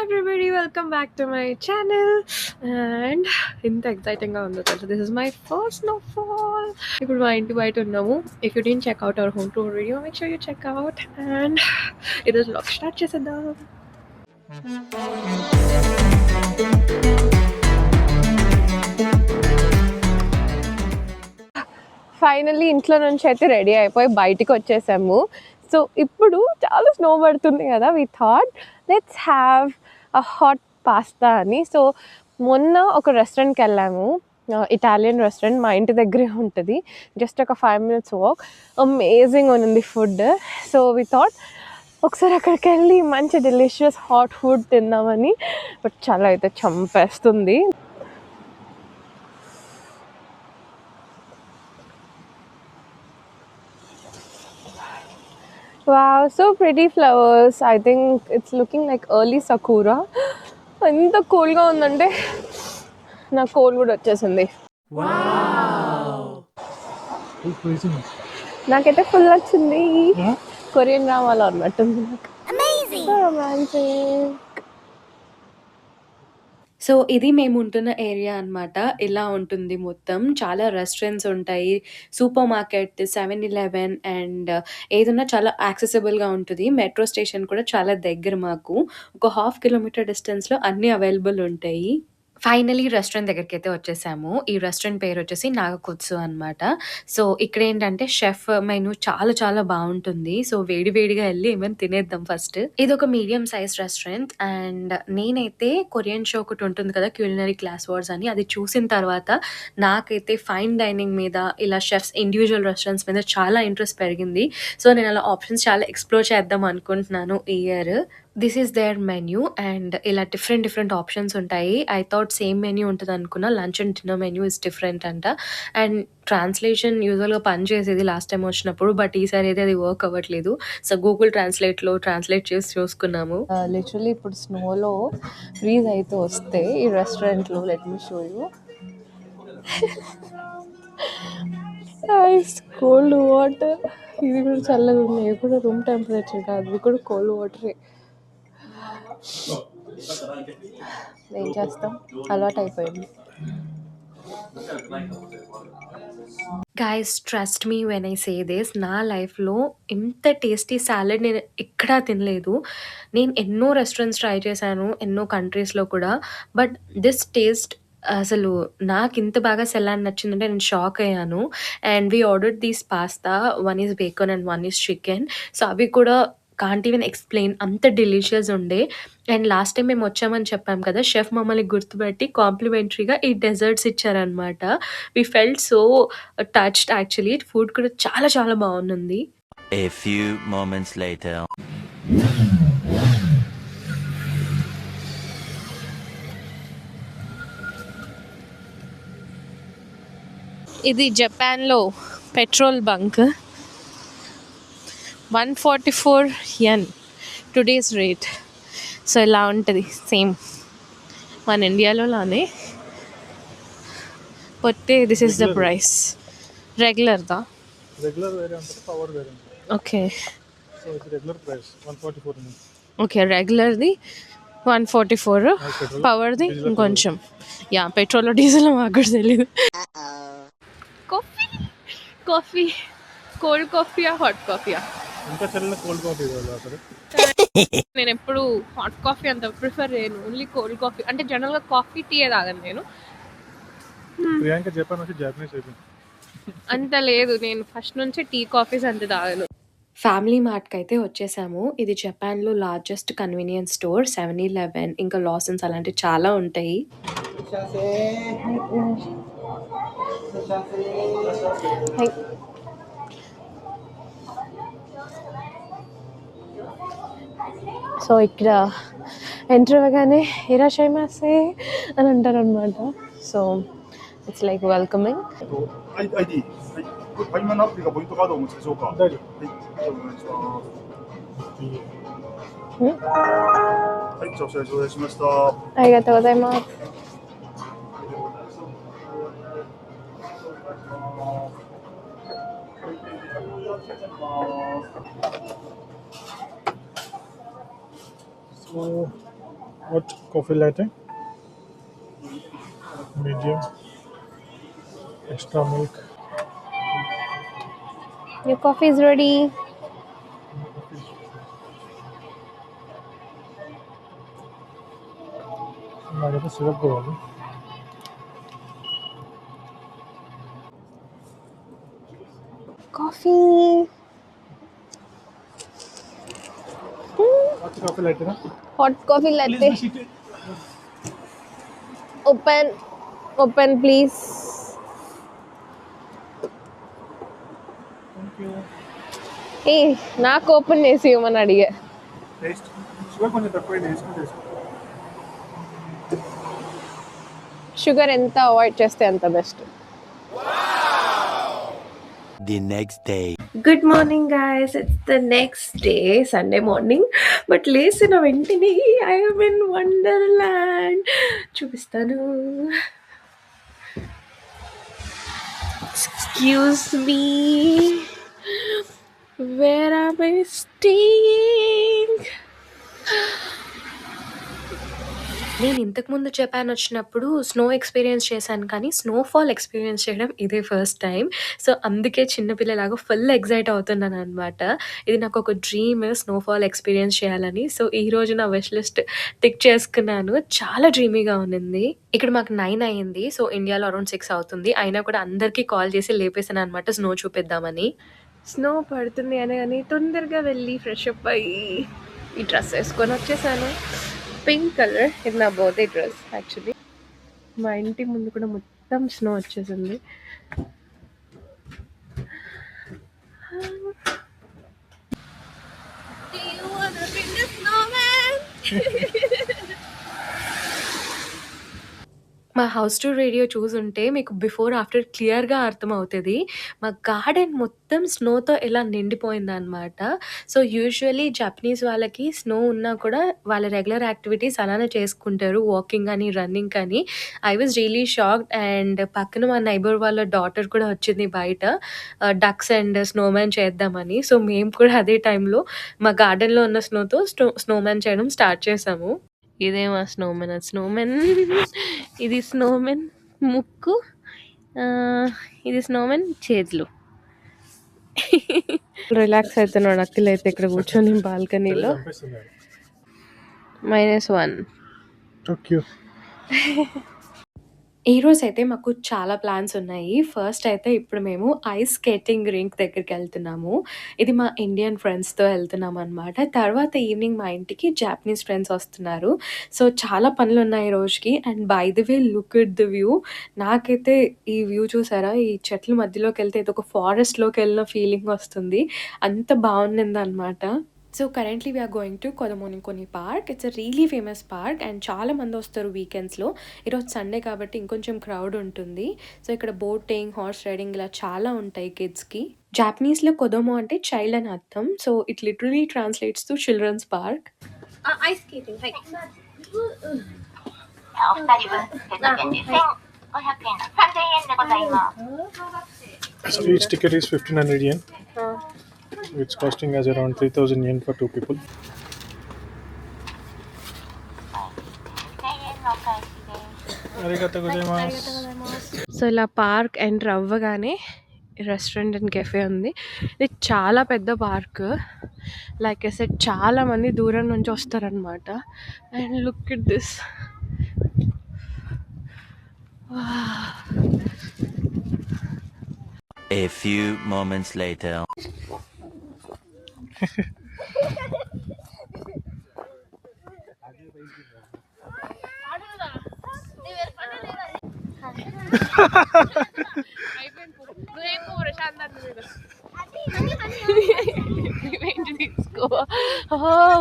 everybody, welcome back to my channel. And ఇంత ఎక్సైటింగ్గా ఉందో తెలుసు. This is my first snowfall. ఇప్పుడు మా ఇంటి బయట ఉన్నాము. If you didn't check out our home tour video, make sure you check out. And ఈరోజు vlog స్టార్ట్ చేసేద్దాం. ఫైనల్లీ ఇంట్లో నుంచి అయితే రెడీ అయిపోయి బయటికి వచ్చేసాము. సో ఇప్పుడు చాలా స్నో పడుతుంది కదా, we thought let's have a hot pasta అని. సో మొన్న ఒక రెస్టారెంట్కి వెళ్ళాము, ఇటాలియన్ రెస్టారెంట్, మా ఇంటి దగ్గరే ఉంటుంది, జస్ట్ ఒక 5 minutes వాక్. అమేజింగ్ ఉంది ఫుడ్. సో వి థాట్ ఒకసారి అక్కడికి వెళ్ళి మంచి డెలిషియస్ హాట్ ఫుడ్ తిందామని. బట్ చాలా అయితే చంపేస్తుంది. Wow, so pretty flowers. I think it's looking like early sakura. ఎంత కూల్గా ఉందంటే నాకు కోల్డ్ కూడా వచ్చేసింది. నాకైతే ఫుల్ వచ్చింది. కొరియన్ డ్రామాలో అన్నట్టుంది నాకు. రొమాంటిక్. సో ఇది మేము ఉంటున్న ఏరియా అనమాట. ఇలా ఉంటుంది మొత్తం. చాలా రెస్టారెంట్స్ ఉంటాయి, సూపర్ మార్కెట్, 7-Eleven అండ్ ఏదన్నా చాలా యాక్సెసిబుల్గా ఉంటుంది. మెట్రో స్టేషన్ కూడా చాలా దగ్గర మాకు. ఒక 1/2 kilometer డిస్టెన్స్లో అన్నీ అవైలబుల్ ఉంటాయి. ఫైనలీ రెస్టారెంట్ దగ్గరికైతే వచ్చేసాము. ఈ రెస్టారెంట్ పేరు వచ్చేసి నాగకుత్సు అనమాట. సో ఇక్కడ ఏంటంటే షెఫ్ మెనూ చాలా చాలా బాగుంటుంది. సో వేడి వేడిగా వెళ్ళి ఏమైనా తినేద్దాం ఫస్ట్. ఇది ఒక మీడియం సైజ్ రెస్టారెంట్. అండ్ నేనైతే కొరియన్ షో ఒకటి ఉంటుంది కదా, క్యూలినరీ క్లాస్ వార్స్ అని, అది చూసిన తర్వాత నాకైతే ఫైన్ డైనింగ్ మీద, ఇలా షెఫ్స్ ఇండివిజువల్ రెస్టారెంట్స్ మీద చాలా ఇంట్రెస్ట్ పెరిగింది. సో నేను అలా ఆప్షన్స్ చాలా ఎక్స్ప్లోర్ చేద్దాం అనుకుంటున్నాను ఈ year. This is their menu and ఇలా డిఫరెంట్ ఆప్షన్స్ ఉంటాయి. ఐ థాట్ సేమ్ మెన్యూ ఉంటుంది అనుకున్నా. Lunch and dinner menu is different అంట. అండ్ ట్రాన్స్లేషన్ యూజువల్గా పనిచేసేది లాస్ట్ టైం వచ్చినప్పుడు, బట్ ఈసారి అయితే అది వర్క్ అవ్వట్లేదు. సో గూగుల్ ట్రాన్స్లేట్లో ట్రాన్స్లేట్ చేసి చూసుకున్నాము. లిటరల్లీ ఇప్పుడు స్నోలో ఫ్రీజ్ అయితే వస్తే ఈ రెస్టారెంట్లో, let me show you, ice cold water. ఇది కూడా చల్లగా ఉన్నాయి, ఇది కూడా రూమ్ టెంపరేచర్ కాదు, ఇది కూడా కోల్డ్ వాటరే. ఏం చేస్తాం, అలవాటు అయిపోయింది. Guys, trust me when I say this, నా లైఫ్లో ఇంత టేస్టీ సాలడ్ నేను ఎక్కడా తినలేదు. నేను ఎన్నో రెస్టారెంట్స్ ట్రై చేశాను, ఎన్నో కంట్రీస్లో కూడా, బట్ దిస్ టేస్ట్ అసలు నాకు ఇంత బాగా సెలాన్ నచ్చిందంటే నేను షాక్ అయ్యాను. And we ordered these pasta, 1 is bacon and 1 is chicken. So అవి కూడా కాంట్ ఈవెన్ ఎక్స్ప్లెయిన్, అంత డెలిషియస్ ఉండే. అండ్ లాస్ట్ టైం మేము వచ్చామని చెప్పాం కదా, షెఫ్ మమ్మల్ని గుర్తుపెట్టి కాంప్లిమెంటరీగా ఈ డెజర్ట్స్ ఇచ్చారనమాట. We felt so touched actually. Food కూడా చాలా చాలా బాగుంది. A few moments later. ఇది జపాన్లో petrol bunk. 144 yen today's rate. So ఇలా ఉంటుంది, సేమ్ మన ఇండియాలో లానే. పోతే దిస్ ఇస్ ద ప్రైస్. రెగ్యులర్దా? రెగ్యులర్ వేరే ఉంటుంది, పవర్ వేరే ఉంటుంది. ఓకే, సో ఇది రెగ్యులర్ ప్రైస్ 144 ఉంది. ఓకే, రెగ్యులర్ది 144, పవర్ది ఇంకొంచెం. యా, పెట్రోల్ డీజిల్ మాకు కూడా తెలీదు. కాఫీ కోల్డ్ కాఫీయా హాట్ కాఫీయా? ఇంకా చల్లని కోల్డ్ కాఫీ ఇవ్వాలి అక్కడ. నేను ఎప్పుడు హాట్ కాఫీ అంత ప్రిఫర్ చేయను, ఓన్లీ కోల్డ్ కాఫీ. అంటే జనరల్గా కాఫీ టీ తాగను నేను. ప్రియాంక జపాన్ వచ్చి జాపనీస్ అయిపోయింది. అంత లేదు, నేను ఫస్ట్ నుంచి టీ కాఫీస్ అంత తాగను. ఫ్యామిలీ మార్ట్కి అయితే వచ్చేసాము. ఇది జపాన్లో లార్జెస్ట్ కన్వీనియన్స్ స్టోర్. 7-Eleven, ఇంకా లాసన్స్ అలాంటివి చాలా ఉంటాయి. సో ఇక్కడ ఎంటర్ అవ్వగానే ఇరాషైమాసే అని అంటారు అనమాట. So it's like welcoming. 今のアプリがポイントカードをお持ちでしょうか。大丈夫。お願いします。はい、じゃあお知らせ頂戴しました。ありがとうございます。What coffee latte? Medium. Extra milk. Your coffee is ready. నాకైతే సిరప్ కావాలి. Coffee. Hot coffee latte na? Hot coffee latte. Please be seated. Open, please. Thank you. ఏ నాకు open చేసి ఇవ్వమని అడిగా. Taste sugar కొంచెం తక్కువ వేసుకుని చేసుకో. షుగర్ ఎంత అవాయిడ్ చేస్తే అంత best. The next day. Good morning guys, it's the next day, Sunday morning. But లేచిన వెంటనే ఐఎమ్ ఇన్ వండర్ల్యాండ్. చూపిస్తాను. Excuse me, where are I staying? నేను ఇంతకుముందు జపాన్ వచ్చినప్పుడు స్నో ఎక్స్‌పీరియన్స్ చేశాను కానీ, స్నోఫాల్ ఎక్స్‌పీరియన్స్ చేయడం ఇదే ఫస్ట్ టైమ్. సో, అందుకే చిన్న పిల్లలాగా ఫుల్ ఎక్సైట్ అవుతున్నాననమాట. ఇది నాకొక డ్రీమ్ స్నోఫాల్ ఎక్స్‌పీరియన్స్ చేయాలని. సో, ఈరోజు నా విష్ లిస్ట్ టిక్ చేసుకున్నాను. చాలా డ్రీమీగా ఉన్నింది. ఇక్కడ మాకు 9 అయింది. సో, ఇండియాలో అరౌండ్ 6 అవుతుంది. అయినా కూడా అందరికీ కాల్ చేసి లేపేసాననమాట స్నో చూపిద్దామని. స్నో పడుతుంది అనగానే తొందరగా వెళ్ళి ఫ్రెష్ అప్ అయ్యి ఈ డ్రెస్ వేసుకొని వచ్చేసాను. పింక్ కలర్, ఇది నా బర్త్డే డ్రెస్ యాక్చువల్లీ. మా ఇంటి ముందు కూడా మొత్తం స్నో వచ్చేసింది. మా హౌస్ టూర్ వీడియో చూసుంటే మీకు బిఫోర్, ఆఫ్టర్ క్లియర్‌గా అర్థమవుతది. మా గార్డెన్ మొత్తం స్నోతో ఇలా నిండిపోయిందనమాట. సో, యూజువల్లీ జపనీస్ వాళ్ళకి స్నో ఉన్నా కూడా వాళ్ళ రెగ్యులర్ యాక్టివిటీస్ అలానే చేసుకుంటారు. వాకింగ్ అని, రన్నింగ్ కానీ. I was really shocked. And పక్కన మా నైబర్ వాళ్ళ డాటర్ కూడా వచ్చింది బయట డక్స్ అండ్ స్నోమ్యాన్ చేద్దామని. సో, మేము కూడా అదే టైంలో మా గార్డెన్‌లో ఉన్న స్నోతో స్నోమ్యాన్ చేయడం స్టార్ట్ చేశాము. ఇదే మా స్నోమెన్. స్నోమెన్ ఇది స్నోమెన్ ముక్కు, ఇది స్నోమెన్ చేతులు. రిలాక్స్ అవుతున్నాడు అఖిల్ అయితే ఇక్కడ కూర్చొని బాల్కనీలో. -1. Tokyo. ఈరోజైతే మాకు చాలా ప్లాన్స్ ఉన్నాయి. ఫస్ట్ అయితే ఇప్పుడు మేము ఐస్ స్కేటింగ్ రింక్ దగ్గరికెళ్తున్నాము. ఇది మా ఇండియన్ ఫ్రెండ్స్‌తో ఎళ్తున్నామనమాట. తర్వాత ఈవినింగ్ మా ఇంటికి జాపనీస్ ఫ్రెండ్స్ వస్తున్నారు. సో, చాలా పనులున్నాయి ఈ రోజుకి. And by the way look at the view. నాకైతే ఈ వ్యూ చూసారా? ఈ చెట్ల మధ్యలోకెళ్తే ఏదో ఒక ఫారెస్ట్‌లోకెళ్ళిన ఫీలింగ్ వస్తుంది. అంత బావుండిందనమాట. So, currently we are going to Kodomo no Kuni park. It's a really famous park and చాలా మందొస్తారు వీకెండ్స్‌లో. ఈరోజు సండే కాబట్టి ఇంకొంచెం క్రౌడ్ ఉంటుంది. సో, ఇక్కడ బోటింగ్, హార్స్ రైడింగ్ ఇలా చాలా ఉంటాయి కిడ్స్‌కి. జాపనీస్‌లో కొదోమో అంటే చైల్డ్ అని అర్థం. So, it literally translates to children's park. アイススケーティング、はい。お二人分セット券で1500円、3000円でございます。So each ticket is 1500 yen, which costing us around 3000 yen for 2 people. 1000円のお返しです。Arigatou gozaimasu. So, ఇలా పార్క్ ఎంటర్ అవ్వగానే రెస్టారెంట్ అండ్ కెఫే ఉంది. ఇది చాలా పెద్ద పార్క్. లైక్ ఐ సెడ్ చాలా మంది దూరం నుంచి వస్తారనమాట. And look at this. A few moments later.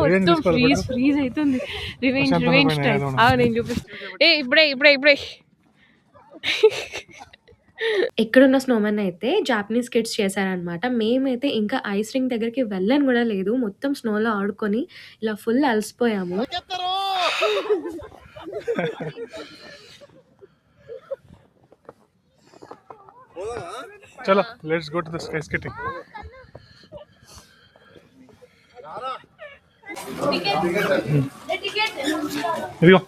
మొత్తం ఫ్రీజ్ అవుతుంది. Revenge time. నేను చూపిస్తాను. ఇప్పుడే ఇక్కడున్న స్నోమెన్ అయితే జాపనీస్ కిడ్స్ చేశారనమాట. మేమైతే ఇంకా ఐస్ రింక్ దగ్గరికి వెళ్ళని కూడా లేదు. మొత్తం స్నోలో ఆడుకొని ఇలా ఫుల్ అలసిపోయాము. Chalo, let's go to the sky skating. ఇదిగో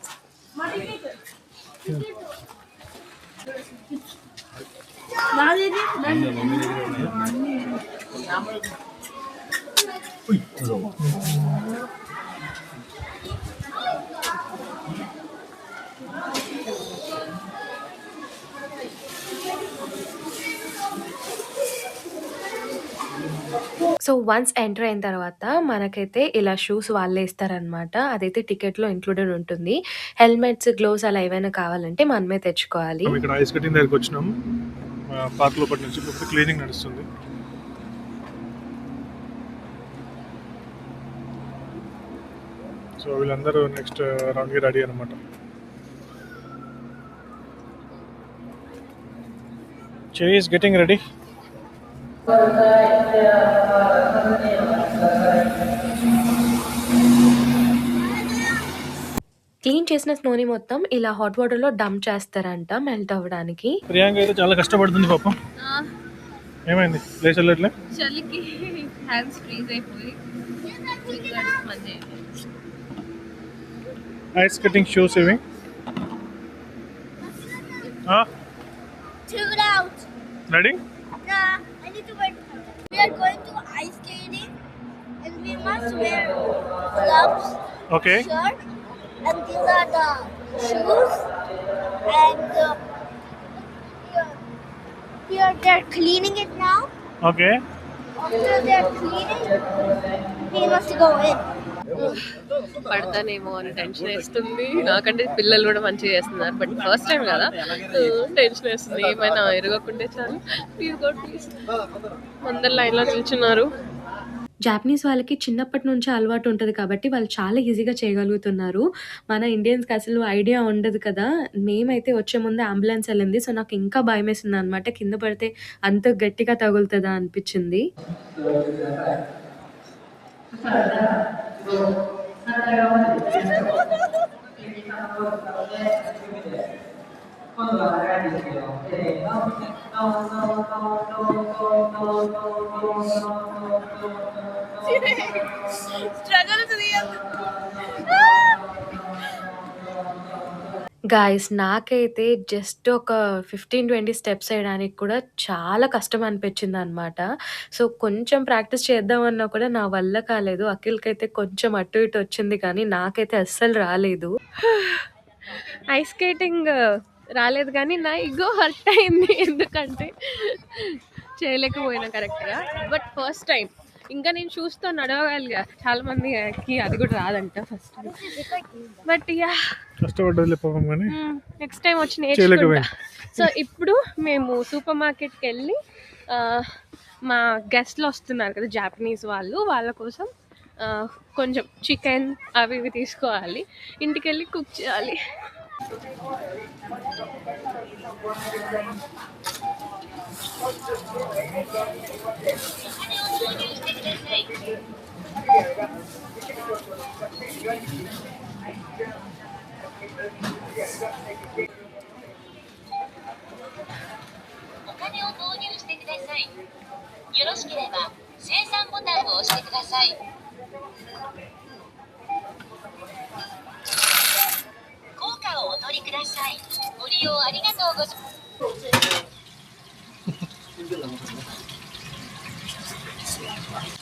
సో వన్స్ ఎంటర్ అయిన తర్వాత మనకైతే ఇలా షూస్ వాళ్ళే ఇస్తారనమాట. అదైతే టికెట్‌లో ఇంక్లూడెడ్ ఉంటుంది. హెల్మెట్స్, గ్లోవ్స్ అలా ఏవైనా కావాలంటే మనమే తెచ్చుకోవాలి. మనం ఇక్కడ ఐస్ కటింగ్ దగ్గరికి వచ్చినాము. పార్క్ లోపటి నుంచి ఇప్పుడు క్లీనింగ్ నడుస్తుంది. సో వీళ్ళందరూ నెక్స్ట్ రౌండ్కి రెడీ అనమాట. Cherry is getting ready. Clean చేసిన స్నోని మొత్తం ఇలా హాట్ వాటర్‌లో డంప్ చేస్తారంట మెల్ట్ అవ్వడానికి. ప్రియాంక అయితే చాలా కష్టపడుతుంది పాపం. ఏమైంది ప్లేస్ వెళ్ళట్లే? చలికి హ్యాండ్స్ ఫ్రీజ్ అయిపోయి ice cutting shoe saving. Chill out. Ready? Nah, I need to wear. We are going to ice skating, and we must wear gloves, okay. shirt, and these are the shoes. And here they're cleaning it now. Okay. After they're cleaning, we must go in. పడతానేమో అని tension వేస్తుంది. నాకంటే పిల్లలు కూడా మంచిగా చేస్తున్నారు, but first time కదా tension వేస్తుంది. ఏమైనా ఎరగకుంటే చాలు. Please go please. అందరు లైన్లో నిల్చున్నారు. జాపనీస్ వాళ్ళకి చిన్నప్పటి నుంచి అలవాటు ఉంటది కాబట్టి వాళ్ళు చాలా ఈజీగా చేయగలుగుతున్నారు. మన ఇండియన్స్‌కి అసలు ఐడియా ఉండదు కదా! మేమైతే వచ్చే ముందే అంబులెన్స్ ఎళ్ళింది. సో, నాకు ఇంకా భయమేసిందనమాట. కింద పడితే అంత గట్టిగా తగులుతదా అనిపిచ్చింది. Struggle to the end. Guys నాకైతే జస్ట్ ఒక 15-20 స్టెప్స్ ఏయడానికి కూడా చాలా కష్టం అనిపించిందనమాట. సో, కొంచెం ప్రాక్టీస్ చేద్దామన్నా కూడా నా వల్ల కాలేదు. అఖిల్‌కైతే కొంచెం అటు ఇటు వచ్చింది కానీ నాకైతే అస్సలు రాలేదు. ఐస్ స్కేటింగ్ రాలేదు కానీ నా ఇగో హర్ట్ అయింది. ఎందుకంటే చేయలేకపోయినా కరెక్ట్గా. బట్ ఫస్ట్ టైం ఇంకా నేను షూస్తో నడవగలిగా. చాలా మందికి అది కూడా రాదంట ఫస్ట్ టైం. బట్ యా కష్టపడ్డది పాపం కానీ నెక్స్ట్ టైం వచ్చి నేర్చుకుంటా. సో ఇప్పుడు మేము సూపర్ మార్కెట్కి వెళ్ళి మా గెస్ట్లు వస్తున్నారు కదా జాపనీస్ వాళ్ళు, వాళ్ళ కోసం కొంచెం చికెన్ అవి ఇవి తీసుకోవాలి. ఇంటికి వెళ్ళి కుక్ చేయాలి.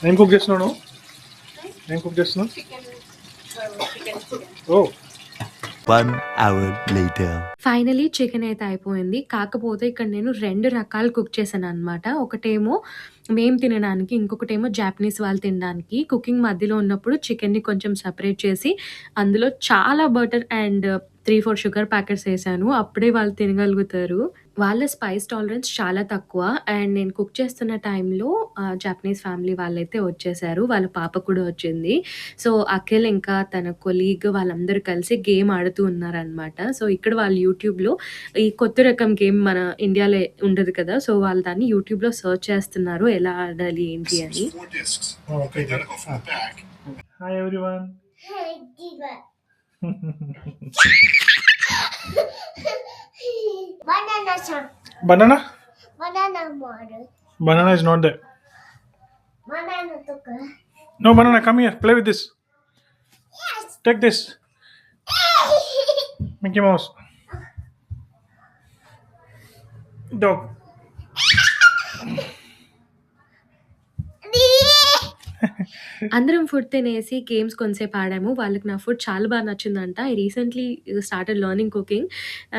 ఏం కుక్ చేస్తున్నావు? ఏం కుక్ చేస్తున్నావు? ఓ 1 hour later. ఫైనలీ చికెన్ అయితే అయిపోయింది. కాకపోతే ఇక్కడ నేను 2 రకాలు కుక్ చేశాననమాట. ఒకటేమో మేము తినడానికి, ఇంకొకటేమో జాపనీస్ వాళ్ళు తినడానికి. కుకింగ్ మధ్యలో ఉన్నప్పుడు చికెన్‌ని కొంచెం సెపరేట్ చేసి అందులో చాలా బటర్ అండ్ 3-4 షుగర్ ప్యాకెట్స్ ఏశాను. అప్పుడే వాళ్ళు తినగలుగుతారు. వాళ్ళ స్పైస్ టాలరెన్స్ చాలా తక్కువ. అండ్ నేను కుక్ చేస్తున్న టైంలో జాపనీస్ ఫ్యామిలీ వాళ్ళైతే వచ్చేసారు. వాళ్ళ పాప కూడా వచ్చింది. సో, అఖిల్ ఇంకా తన కొలీగ్ వాళ్ళందరూ కలిసి గేమ్ ఆడుతూ ఉన్నారనమాట. సో, ఇక్కడ వాళ్ళు యూట్యూబ్‌లో ఈ కొత్త రకం గేమ్ మన ఇండియాలో ఉండదు కదా! సో, వాళ్ళు దాన్ని యూట్యూబ్‌లో సెర్చ్ చేస్తున్నారు. ఎలా ఆడాలి ఏంటి అని. Okay. Hi everyone. Hey, Diva. Banana sir. Banana? Banana model. Banana is not there. Banana took No banana, come here. Play with this. Yes. Take this. Mickey Mouse. Dog. అందరం food తినేసి games కొంసేపు ఆడాము. వాళ్ళకి నా food చాలా బాగా నచ్చిందంట. I recently started learning cooking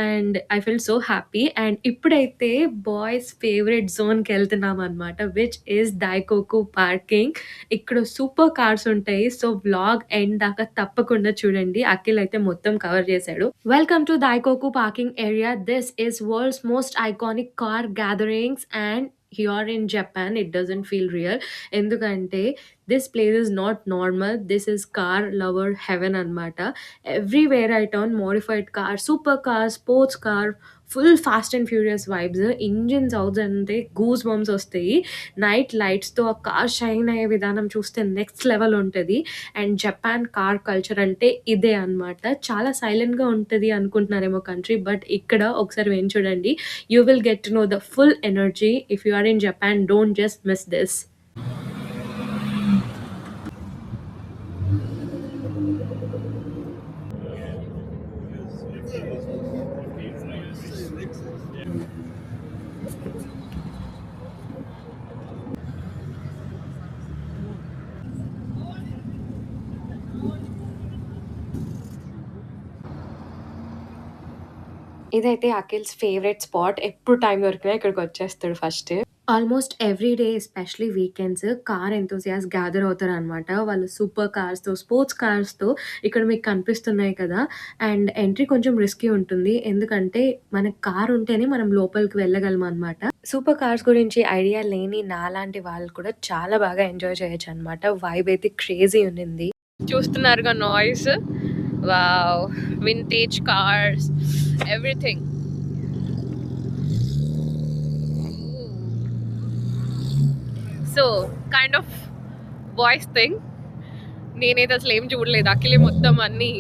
and I felt so happy. And ఇప్పుడైతే బాయ్స్ ఫేవరెట్ జోన్‌కెళ్తున్నామనమాట. Which is Daikoku parking. ఇక్కడ సూపర్ కార్స్ ఉంటాయి. సో వ్లాగ్ ఎండ్ దాకా తప్పకుండా చూడండి. అఖిల్ అయితే మొత్తం కవర్ చేశాడు. Welcome to Daikoku parking area. This is world's most iconic car gatherings and here in Japan it doesn't feel real. ఎందుకంటే this place is not normal. This is car lover heaven అనమాట. Everywhere I turn modified car, super car, sports car, full fast and furious vibes. Engine sounds అంటే goose bumps వస్తాయి. Night లైట్స్తో ఆ car shine అయ్యే విధానం చూస్తే next level ఉంటుంది. And Japan car culture అంటే ఇదే అనమాట. చాలా సైలెంట్గా ఉంటుంది అనుకుంటున్నారేమో కంట్రీ, బట్ ఇక్కడ ఒకసారి వెళ్ళి చూడండి. You will get to know the full energy. If you are in Japan, don't just miss this. ఇదైతే అఖిల్స్ ఫేవరెట్ స్పాట్. ఎప్పుడు టైం దొరికినా ఇక్కడికి వచ్చేస్తాడు first. Almost every day especially weekends car enthusiasts gather అవుతారు అనమాట. వాళ్ళు సూపర్ కార్స్తో, స్పోర్ట్స్ కార్స్తో ఇక్కడ మీకు కనిపిస్తున్నాయి కదా. అండ్ ఎంట్రీ కొంచెం రిస్కీ ఉంటుంది. ఎందుకంటే మనకు కార్ ఉంటేనే మనం లోపలికి వెళ్ళగలం అనమాట. సూపర్ కార్స్ గురించి ఐడియా లేని నాలాంటి వాళ్ళు కూడా చాలా బాగా ఎంజాయ్ చేయొచ్చు అనమాట. వైబ్ అయితే క్రేజీ ఉన్నింది. చూస్తున్నారుగా noise. Wow, vintage cars, everything. So kind of voice thing. నేనైతే అసలు ఏం చూడలేదు. అఖిలే మొత్తం అన్ని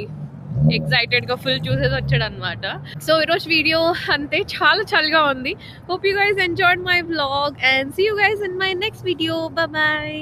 ఎక్సైటెడ్గా ఫుల్ చూసేసి వచ్చాడు అనమాట. సో ఈరోజు వీడియో అంతే. చాలా చల్లగా ఉంది. Hope you guys enjoyed my vlog and see you guys in my next video. Bye bye.